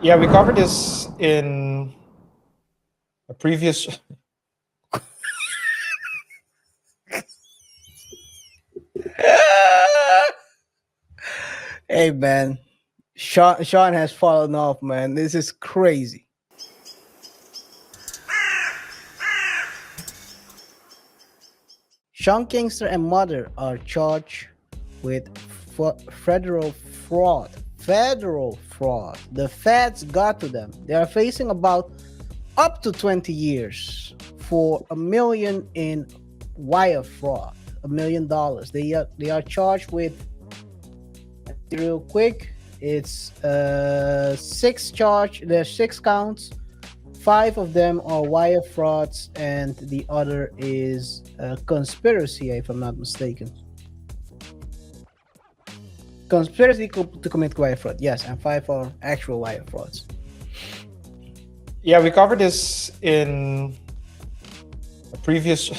Yeah, we covered this in a previous. Hey man, Sean has fallen off, man. This is crazy. Sean Kingston and mother are charged with federal fraud. Federal fraud. The feds got to them. They are facing about up to 20 years for $1 million in wire fraud. $1 million. They are charged with, real quick, it's there's 6 counts. 5 of them are wire frauds, and the other is conspiracy, if I'm not mistaken. Conspiracy to commit wire fraud, yes, and 5 are actual wire frauds. Yeah, we covered this in a previous.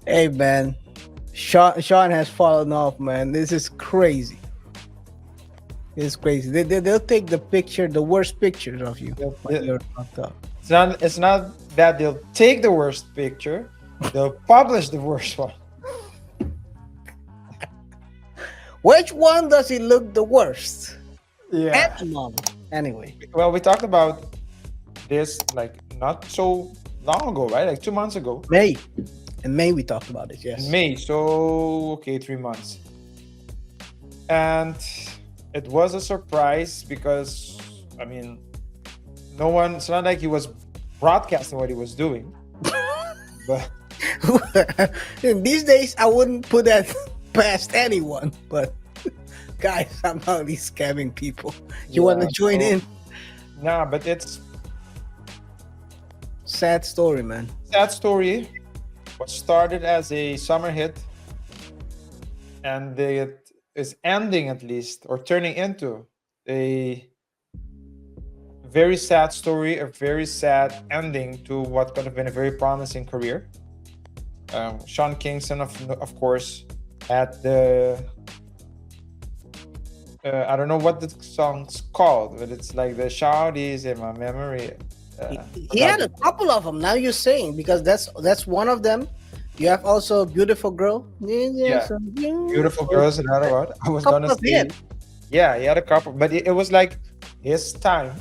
Hey man, Sean has fallen off, man. This is crazy. It's crazy. They'll take the worst pictures of you when you're fucked up. It's not that they'll take the worst picture; they'll publish the worst one. Which one does it look the worst? Yeah. At the moment. Anyway. Well, we talked about this like not so long ago, right? Like 2 months ago. May. In May we talked about it, yes. In May, so okay, 3 months. And it was a surprise because, I mean, it's not like he was broadcasting what he was doing. But these days, I wouldn't put that past anyone, but guys, somehow he's scamming people. You want to join in? Nah, but it's sad story, man. Sad story. What started as a summer hit, and it is ending, at least, or turning into a very sad story, a very sad ending to what could have been a very promising career. Sean Kingston, of course, had the I don't know what the song's called, but it's like the Shouties in my memory. He had a couple of them. Now you're saying, because that's one of them. You have also Beautiful Girl. Yeah, Beautiful Girl is another one. I was gonna say, yeah, he had a couple, but it was like his time.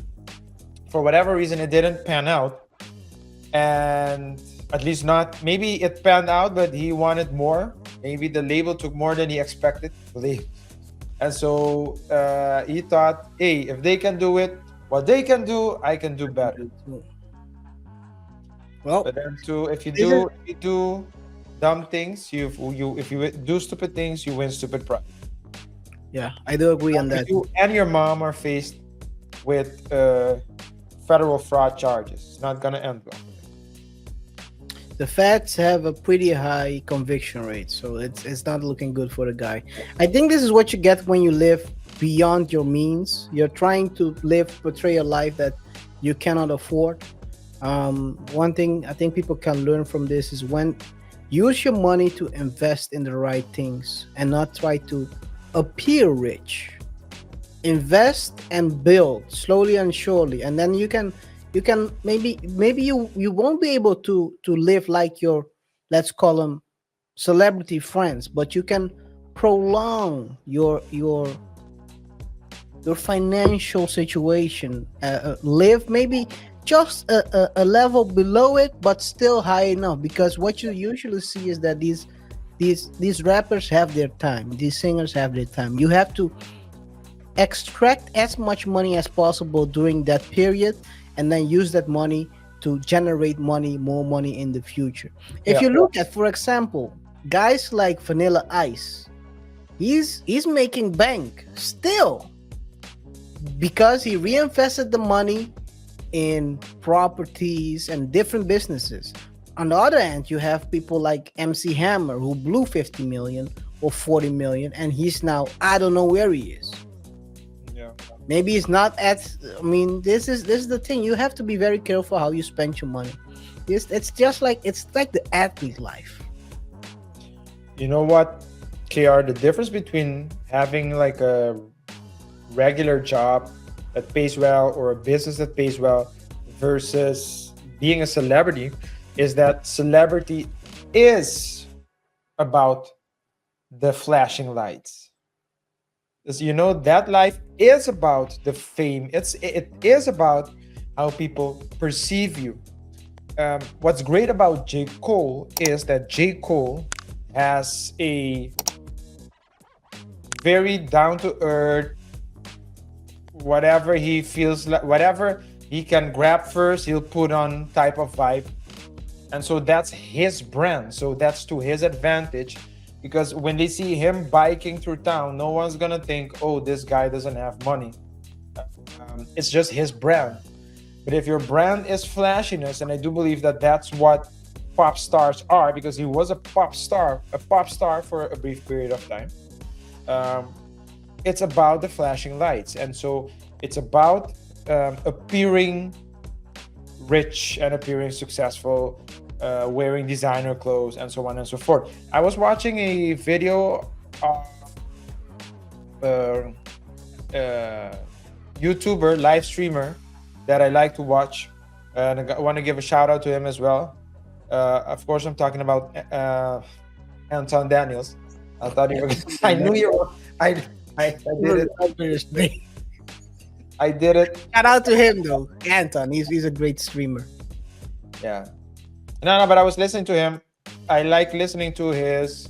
For whatever reason, it didn't pan out, and at least not. Maybe it panned out, but he wanted more. Maybe the label took more than he expected. And so he thought, hey, if they can do it, what they can do, I can do better. Well, but then if you do dumb things, if you do stupid things, you win stupid pride. Yeah, I do agree on that. You and your mom are faced with federal fraud charges. It's not gonna end well. The feds have a pretty high conviction rate, so it's not looking good for the guy. I think this is what you get when you live beyond your means. You're trying to portray a life that you cannot afford. One thing I think people can learn from this is when use your money to invest in the right things and not try to appear rich. Invest and build slowly and surely, and then you can maybe you won't be able to live like your, let's call them, celebrity friends, but you can prolong your financial situation, live maybe just a level below it, but still high enough, because what you usually see is that these rappers have their time, these singers have their time. You have to extract as much money as possible during that period, and then use that money to generate more money in the future. If you look at, for example, guys like Vanilla Ice, he's making bank still because he reinvested the money in properties and different businesses. On the other hand, you have people like MC Hammer, who blew 50 million or 40 million, and he's now, I don't know where he is. Maybe it's not this is the thing. You have to be very careful how you spend your money. It's like the athlete life. You know what, KR, the difference between having like a regular job that pays well or a business that pays well versus being a celebrity is that celebrity is about the flashing lights. As you know, that life is about the fame. It is about how people perceive you. What's great about J. Cole is that J. Cole has a very down to earth, whatever he feels like, whatever he can grab first, he'll put on type of vibe. And so that's his brand. So that's to his advantage, because when they see him biking through town, no one's gonna think, oh, this guy doesn't have money. It's just his brand. But if your brand is flashiness, and I do believe that that's what pop stars are, because he was a pop star for a brief period of time. It's about the flashing lights, and so it's about appearing rich and appearing successful, wearing designer clothes, and so on and so forth. I was watching a video of YouTuber, live streamer that I like to watch, and I want to give a shout out to him as well. Of course, I'm talking about Anton Daniels. I thought you were. I knew you were. I did it. I did it. Shout out to him though, Anton. He's a great streamer. Yeah. No, but I was listening to him. I like listening to his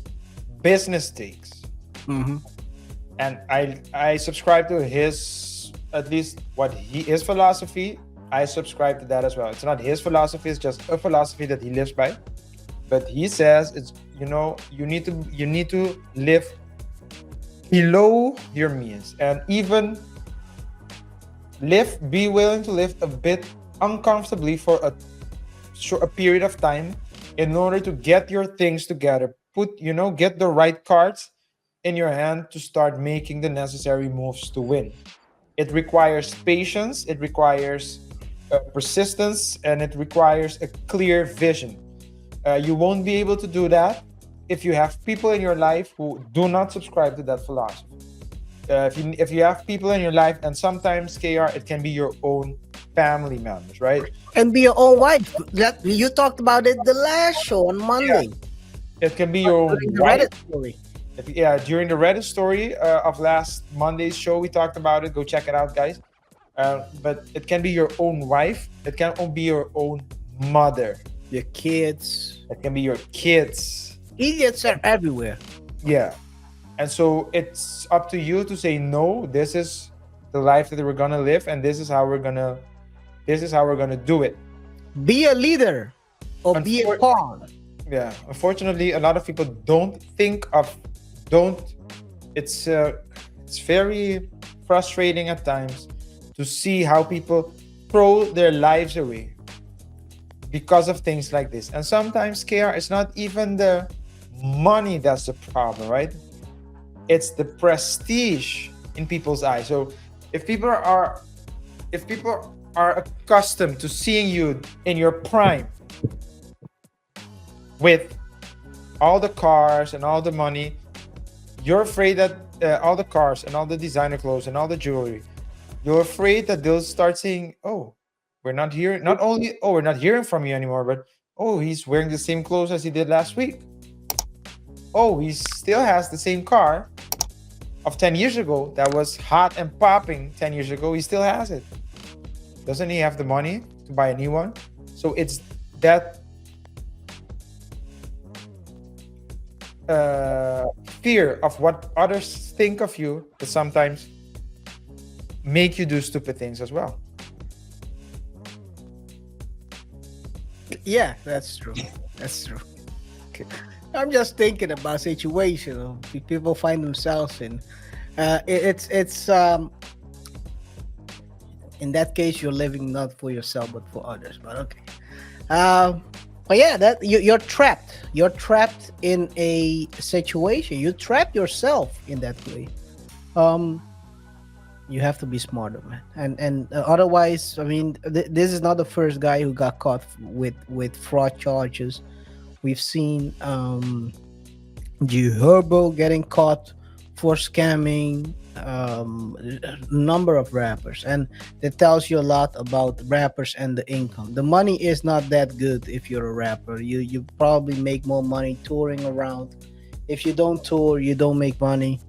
business takes, and I subscribe to his, at least what his philosophy. I subscribe to that as well. It's not his philosophy; it's just a philosophy that he lives by. But he says it's, you need to live below your means, and even be willing to live a bit uncomfortably for a period of time in order to get your things together. Get the right cards in your hand to start making the necessary moves to win. It requires patience, it requires persistence, and it requires a clear vision. You won't be able to do that if you have people in your life who do not subscribe to that philosophy. If you have people in your life, and sometimes, KR, it can be your own family members, right? And be your own wife. You talked about it the last show on Monday. Yeah. It can be your own Reddit story. During the Reddit story of last Monday's show, we talked about it. Go check it out, guys. But it can be your own wife. It can be your own mother. Your kids. It can be your kids. Idiots are everywhere. Yeah. And so it's up to you to say, no, this is the life that we're gonna live, and this is how we're gonna do it. Be a leader or be a pawn. Yeah. Unfortunately, a lot of people it's very frustrating at times to see how people throw their lives away because of things like this. And sometimes, KR, it's not even the money that's the problem, right? It's the prestige in people's eyes. So if people are accustomed to seeing you in your prime with all the cars and all the money, you're afraid that all the cars and all the designer clothes and all the jewelry, you're afraid that they'll start saying, oh, we're not hearing from you anymore, but oh, he's wearing the same clothes as he did last week. Oh, he still has the same car of 10 years ago that was hot and popping 10 years ago. He still has it. Doesn't he have the money to buy a new one? So it's that fear of what others think of you that sometimes make you do stupid things as well. Yeah, that's true. Okay. I'm just thinking about situation people find themselves in. It's in that case, you're living not for yourself but for others. But okay. But yeah, that you're trapped. You're trapped in a situation. You trap yourself in that way. You have to be smarter, man. And otherwise, I mean, this is not the first guy who got caught with fraud charges. We've seen G Herbo getting caught for scamming number of rappers, and that tells you a lot about rappers and the income. The money is not that good if you're a rapper. You probably make more money touring around. If you don't tour, you don't make money.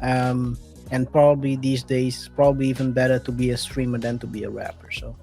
um and probably these days, probably even better to be a streamer than to be a rapper. So